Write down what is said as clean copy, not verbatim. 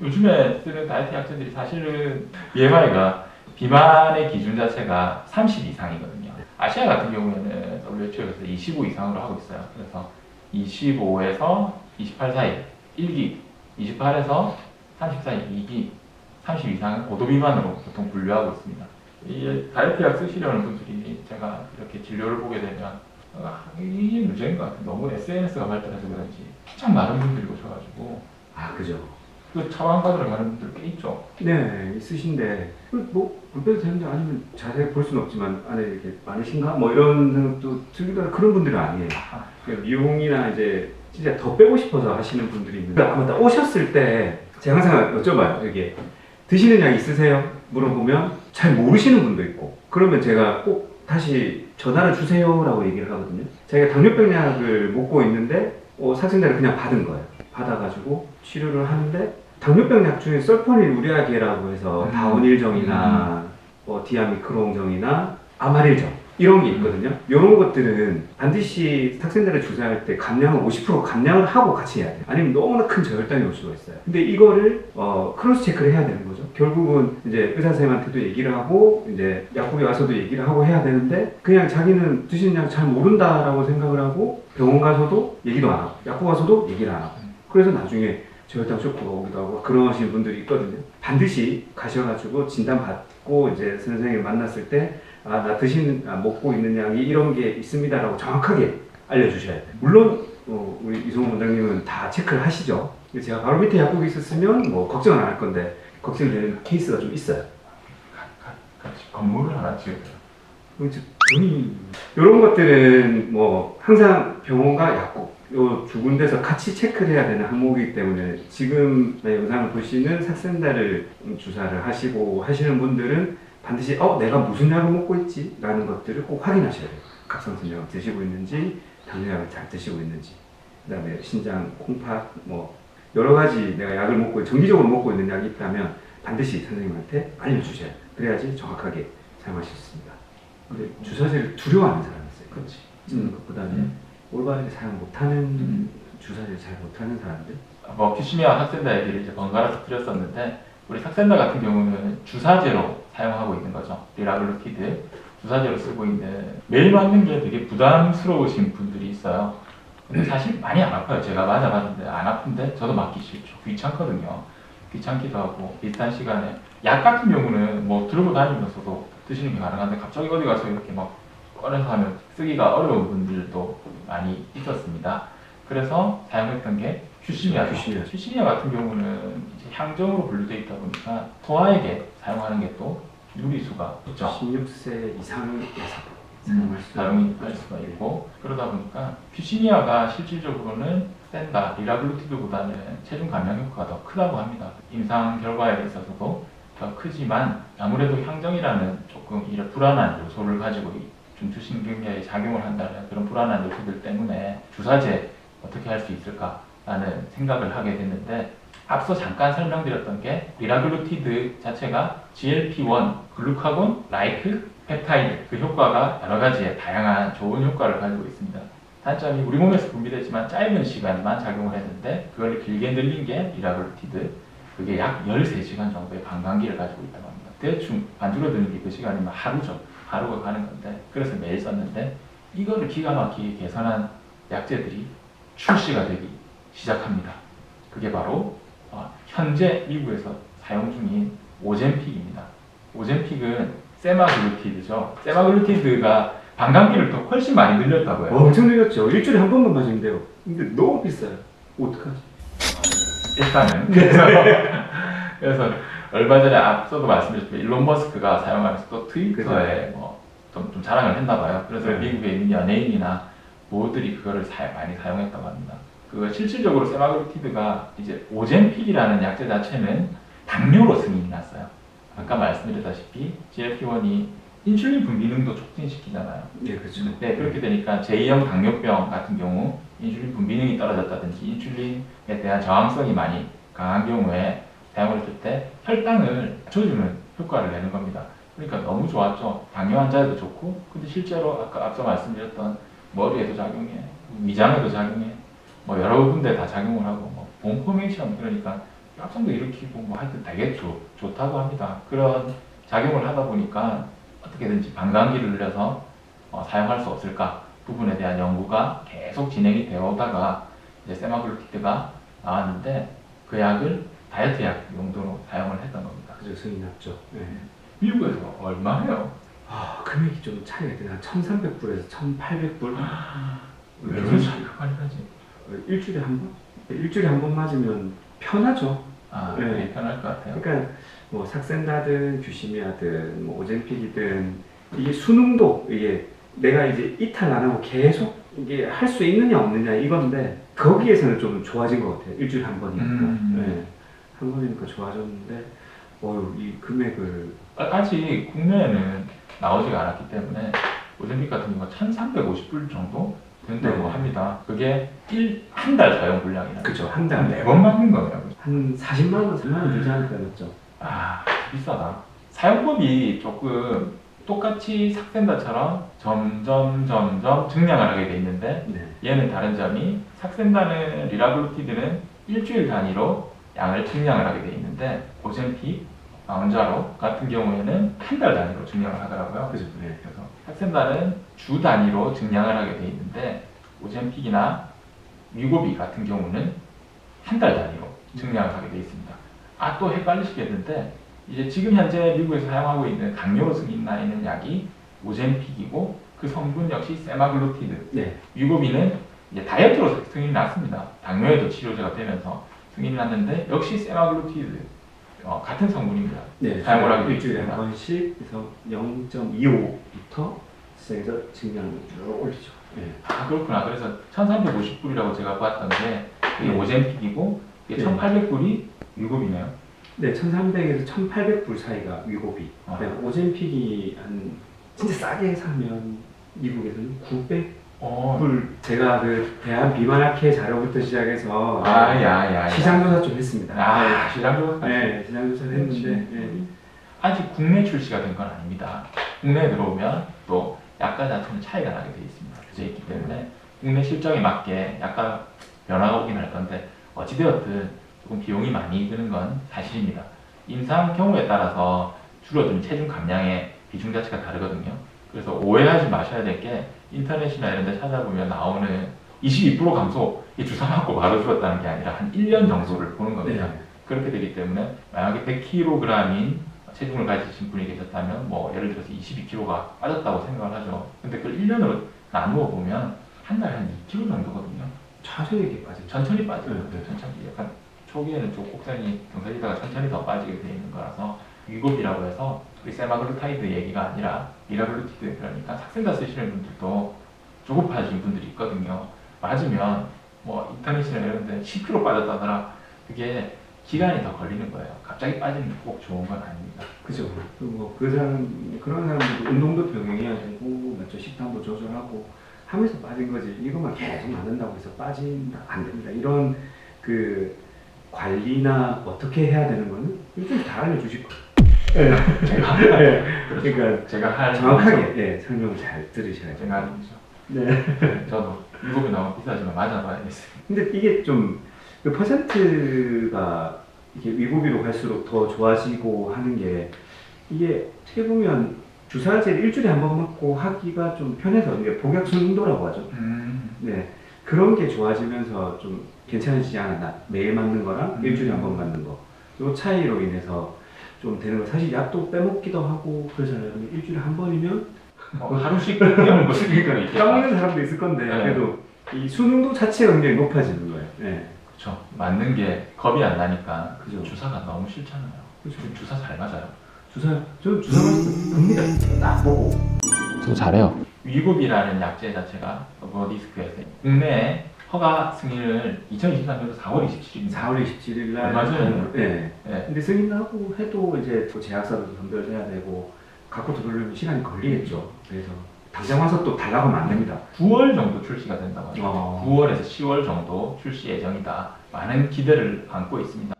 요즘에 쓰는 다이어트 약제들이 사실은 BMI가 비만의 기준 자체가 30 이상이거든요. 아시아 같은 경우에는 WHO에서 25 이상으로 하고 있어요. 그래서 25에서 28 사이 1기, 28에서 30 사이 2기, 30 이상은 고도 비만으로 보통 분류하고 있습니다. 이 다이어트 약 쓰시려는 분들이 제가 이렇게 진료를 보게 되면 이게 문제인 것 같아요. 너무 SNS가 발달해서 그런지 참 많은 분들이 오셔가지고 아, 그죠. 그 처방 받으러 가는 분들 꽤 있죠. 네, 있으신데 뭐안 빼도 되는지 아니면 자세히 볼 수는 없지만 안에 이렇게 많으신가? 뭐 이런 생각도 들기도 그런 분들은 아니에요. 그 미용이나 이제 진짜 더 빼고 싶어서 하시는 분들이 있는데 아마 딱 오셨을 때 제가 항상 여쭤봐요. 이게 드시는 약 있으세요? 물어보면 잘 모르시는 분도 있고 그러면 제가 꼭 다시 전화를 주세요라고 얘기를 하거든요. 자기가 당뇨병 약을 먹고 있는데 사진자를 그냥 받은 거예요. 받아가지고 치료를 하는데 당뇨병 약 중에 설포닐 우레아계라고 해서 다운힐정이나 디아미크론정이나 아마릴정 이런 게 있거든요. 이런 것들은 반드시 탁센자를 주사할 때 감량을 50% 감량을 하고 같이 해야 돼요. 아니면 너무나 큰 저혈당이 올 수가 있어요. 근데 이거를 크로스 체크를 해야 되는 거죠. 결국은 이제 의사 선생님한테도 얘기를 하고 이제 약국에 와서도 얘기를 하고 해야 되는데 그냥 자기는 드시는 약 잘 모른다라고 생각을 하고 병원 가서도 얘기도 안 하고 약국 가서도 얘기를 안 하고 그래서 나중에 저혈당 쇼크가 오기도 하고 그러신 분들이 있거든요. 반드시 가셔가지고 진단받고 이제 선생님 만났을 때 나 먹고 있는 약이 이런 게 있습니다라고 정확하게 알려주셔야 돼요. 물론 우리 이성훈 원장님은 다 체크를 하시죠. 제가 바로 밑에 약국이 있었으면 뭐 걱정은 안 할 건데 걱정되는 케이스가 좀 있어요. 같이 건물을 하나 지어요. 이런 것들은 뭐 항상 병원과 약국 요 두 군데서 같이 체크를 해야 되는 항목이기 때문에 지금 영상을 보시는 삭센다를 주사를 하시고 하시는 분들은 반드시 내가 무슨 약을 먹고 있지? 라는 것들을 꼭 확인하셔야 돼요. 갑상선약을 드시고 있는지 당뇨약을 잘 드시고 있는지 그 다음에 신장, 콩팥 뭐 여러 가지 내가 약을 먹고 정기적으로 먹고 있는 약이 있다면 반드시 선생님한테 알려주셔야 돼요. 그래야지 정확하게 사용하실 수 있습니다. 근데 주사제를 두려워하는 사람이 있어요. 그렇지. 찍는 것보다는 올바르게 사용 못하는 주사제를 잘 못하는 사람들. 뭐 큐시미아 삭센다 얘기를 이제 번갈아서 드렸었는데 우리 삭센다 같은 경우는 주사제로 사용하고 있는 거죠. 리라글루티드 주사제로 쓰고 있는 매일 맞는 게 되게 부담스러우신 분들이 있어요. 근데 사실 많이 안 아파요. 제가 맞아봤는데 안 아픈데 저도 맞기 싫죠. 귀찮거든요. 귀찮기도 하고 비슷한 시간에 약 같은 경우는 뭐 들고 다니면서도 드시는 게 가능한데 갑자기 어디 가서 이렇게 막 꺼내서 하면 쓰기가 어려운 분들도 많이 있었습니다. 그래서 사용했던 게 큐시미아. 큐시미아 같은 경우는 이제 향정으로 분류되어 있다 보니까 소아에게 사용하는 게 또 누리수가 있죠. 16세 이상에서 사용할 수가 있고 그러다 보니까 큐시미아가 실질적으로는 센다 리라글루티드보다는 체중 감량 효과가 더 크다고 합니다. 임상 결과에 있어서도 더 크지만 아무래도 향정이라는 조금 이런 불안한 요소를 가지고 중추신경계에 작용을 한다는 그런 불안한 요소들 때문에 주사제 어떻게 할 수 있을까라는 생각을 하게 됐는데 앞서 잠깐 설명드렸던 게 리라글루티드 자체가 GLP-1, 글루카곤, 라이크, 펩타이드 그 효과가 여러 가지의 다양한 좋은 효과를 가지고 있습니다. 단점이 우리 몸에서 분비되지만 짧은 시간만 작용을 했는데 그걸 길게 늘린 게 리라글루티드 그게 약 13시간 정도의 반감기를 가지고 있다고 합니다. 대충 반죽어드는 게 그 시간이면 하루죠. 하루가 가는 건데 그래서 매일 썼는데 이거를 기가 막히게 개선한 약제들이 출시가 되기 시작합니다. 그게 바로 현재 미국에서 사용 중인 오젬픽입니다. 오젬픽은 세마글루티드죠. 세마글루티드가 반감기를 더 훨씬 많이 늘렸다고 해요. 엄청 늘렸죠. 일주일에 한 번만 마시면 돼요. 근데 너무 비싸요. 어떡하지? 일단은 그래서 얼마 전에 앞서도 말씀드렸지만 일론 머스크가 사용하면서 또 트위터에 좀 자랑을 했나봐요. 그래서 미국에 있는 연예인이나 모들이 그거를 많이 사용했다고 합니다. 그 실질적으로 세마글루티드가 이제 오젬픽이라는 약제 자체는 당뇨로 승인이 났어요. 아까 말씀드렸다시피 GLP-1이 인슐린 분비능도 촉진시키잖아요. 네, 그렇죠. 네, 그렇게 되니까 제2형 당뇨병 같은 경우 인슐린 분비능이 떨어졌다든지 인슐린에 대한 저항성이 많이 강한 경우에 사용을 했을 때 혈당을 낮춰주는 효과를 내는 겁니다. 그러니까 너무 좋았죠. 당뇨 환자에도 좋고 근데 실제로 아까 앞서 말씀드렸던 머리에도 작용해, 위장에도 작용해, 뭐 여러 군데 다 작용을 하고 본 포메이션 그러니까 합성도 일으키고 뭐 하여튼 되게 좋다고 합니다. 그런 작용을 하다 보니까 어떻게든지 방광기를 늘려서 사용할 수 없을까 부분에 대한 연구가 계속 진행이 되어 오다가 이제 세마글루티드가 나왔는데 그 약을 다이어트 약 용도로 사용을 했던 겁니다. 그죠, 승인 났죠. 네. 미국에서 얼마예요? 금액이 좀 차이가 되나? 1,300불에서 1,800불. 왜 그런 차이가 많이 나지? 일주일에 한 번? 일주일에 한 번 맞으면 편하죠. 네. 네. 편할 것 같아요. 그러니까 뭐 삭센다든 규시미아든 뭐 오젠픽이든 이게 수능도 이게 내가 이제 이탈 안 하고 계속 이게 할 수 있느냐 없느냐 이건데 거기에서는 좀 좋아진 것 같아요. 일주일에 한 번이니까. 네. 한 번이니까 좋아졌는데 이 금액을 아직 국내에는 나오지가 않았기 때문에 오젠픽 같은 경우가 1,350불 정도 된다고 네. 합니다. 그게 한 달 사용 분량이라. 그죠, 한 달에 4번 맞는 거예요. 한 40만 원, 3만 원 들지 않을까 맞죠? 비싸다. 사용법이 조금 똑같이 삭센다처럼 점점 증량을 하게 돼 있는데 네. 얘는 다른 점이 삭센다는 리라글루티드는 일주일 단위로 양을 증량을 하게 돼 있는데 오젠픽, 마운자로 같은 경우에는 한 달 단위로 증량을 하더라고요. 그죠. 네. 그래서 삭센다는 주 단위로 증량을 하게 돼 있는데 오젠픽이나 위고비 같은 경우는 한 달 단위로 증량을 하게 돼 있습니다. 또 헷갈리시겠는데 이제 지금 현재 미국에서 사용하고 있는 당뇨 승인 나 있는 약이 오젠픽이고 그 성분 역시 세마글루티드. 네. 위고비는 이제 다이어트로 승인이 났습니다. 당뇨에도 치료제가 되면서 승인이 났는데 역시 세마글루티드 같은 성분입니다. 네. 사용을 하게 일주일에 되겠습니다. 한 번씩 그래서 0.25부터 시작해서 증량을 쭉 올리죠. 네. 그렇구나. 그래서 1,350불이라고 제가 봤던 게 이게 네. 오젠픽이고 이게 네. 1,800불이 위고비네요. 네, 1,300에서 1,800불 사이가 위고비. 네, 오젠픽이 한 진짜 싸게 사면 미국에서는 900불. 제가 그 대한 비만학회 자료부터 시작해서 시장조사 좀 했습니다. 시장조사. 네, 시장조사를 했는데 네. 아직 국내 출시가 된 건 아닙니다. 국내에 들어오면 또 약가 자체는 차이가 나게 되어 있습니다. 되어 있기 때문에 국내 실정에 맞게 약간 변화가 오긴 할 건데 어찌되었든 조금 비용이 많이 드는 건 사실입니다. 임상 경우에 따라서 줄어든 체중 감량의 비중 자체가 다르거든요. 그래서 오해하지 마셔야 될 게 인터넷이나 이런 데 찾아보면 나오는 22% 감소, 이 주사 맞고 바로 줄었다는 게 아니라 한 1년 정도를 보는 겁니다. 네. 그렇게 되기 때문에 만약에 100kg인 체중을 가지신 분이 계셨다면 뭐 예를 들어서 22kg가 빠졌다고 생각을 하죠. 근데 그걸 1년으로 나누어 보면 한 달에 한 2kg 정도거든요. 천천히 이렇게 빠지죠. 천천히 빠져요. 네. 천천히 약간 초기에는 좀 곡선이 경사지다가 천천히 더 빠지게 되어 있는 거라서 위고비라고 해서 우리 세마글루타이드 얘기가 아니라 리라글루티드, 그러니까 삭센다 쓰시는 분들도 조급하신 분들이 있거든요. 맞으면 뭐 인터넷이나 이런 데 10kg 빠졌다더라. 그게 기간이 더 걸리는 거예요. 갑자기 빠지는 게 꼭 좋은 건 아닙니다. 그죠. 그 사람, 그런 사람들도 운동도 병행해야 되고, 맞죠. 식단도 조절하고 하면서 빠진 거지. 이것만 계속 만든다고 해서 빠진다. 안 됩니다. 이런 그 관리나 어떻게 해야 되는 거는 요즘 다 알려주실 거예요. 그러니까 제가 정확하게 설명을 잘 들으셔야죠. 제가 하는 거죠. 네. 저도 위고비 너무 비싸지만 맞아봐야겠어요. 근데 이게 좀 그 퍼센트가 이게 위고비로 갈수록 더 좋아지고 하는 게 이게 어떻게 보면 주사제를 일주일에 한 번 맞고 하기가 좀 편해서 이게 복약순응도라고 하죠. 네, 그런 게 좋아지면서 좀 괜찮아지지 않았나. 매일 맞는 거랑 일주일에 한 번 맞는 거. 요 차이로 인해서 좀 되는 거. 사실 약도 빼먹기도 하고 그러잖아요. 근데 일주일에 한 번이면 하루씩 그냥 뭐 쓰기가 까먹는 사람도 있을 건데 그래도 이 수능도 자체가 굉장히 높아지는 거예요. 네. 그렇죠. 맞는 게 겁이 안 나니까. 그죠. 주사가 너무 싫잖아요. 그죠. 주사 잘 맞아요. 저 주사 맞을 때 봅니다. 딱 보고. 저도 잘해요. 위고비라는 약제 자체가 노버디스크에서 국내에 허가 승인을 2023년도 4월 27일입니다. 4월 27일 날. 얼마 전에. 네. 네. 근데 승인하고 해도 이제 또 제약사도 선별돼야 되고 갖고 들어오려면 시간이 걸리겠죠. 그래서 당장 와서 또 달라고 하면 안 됩니다. 9월 정도 출시가 된다고 합니다. 9월에서 10월 정도 출시 예정이다. 많은 기대를 안고 있습니다.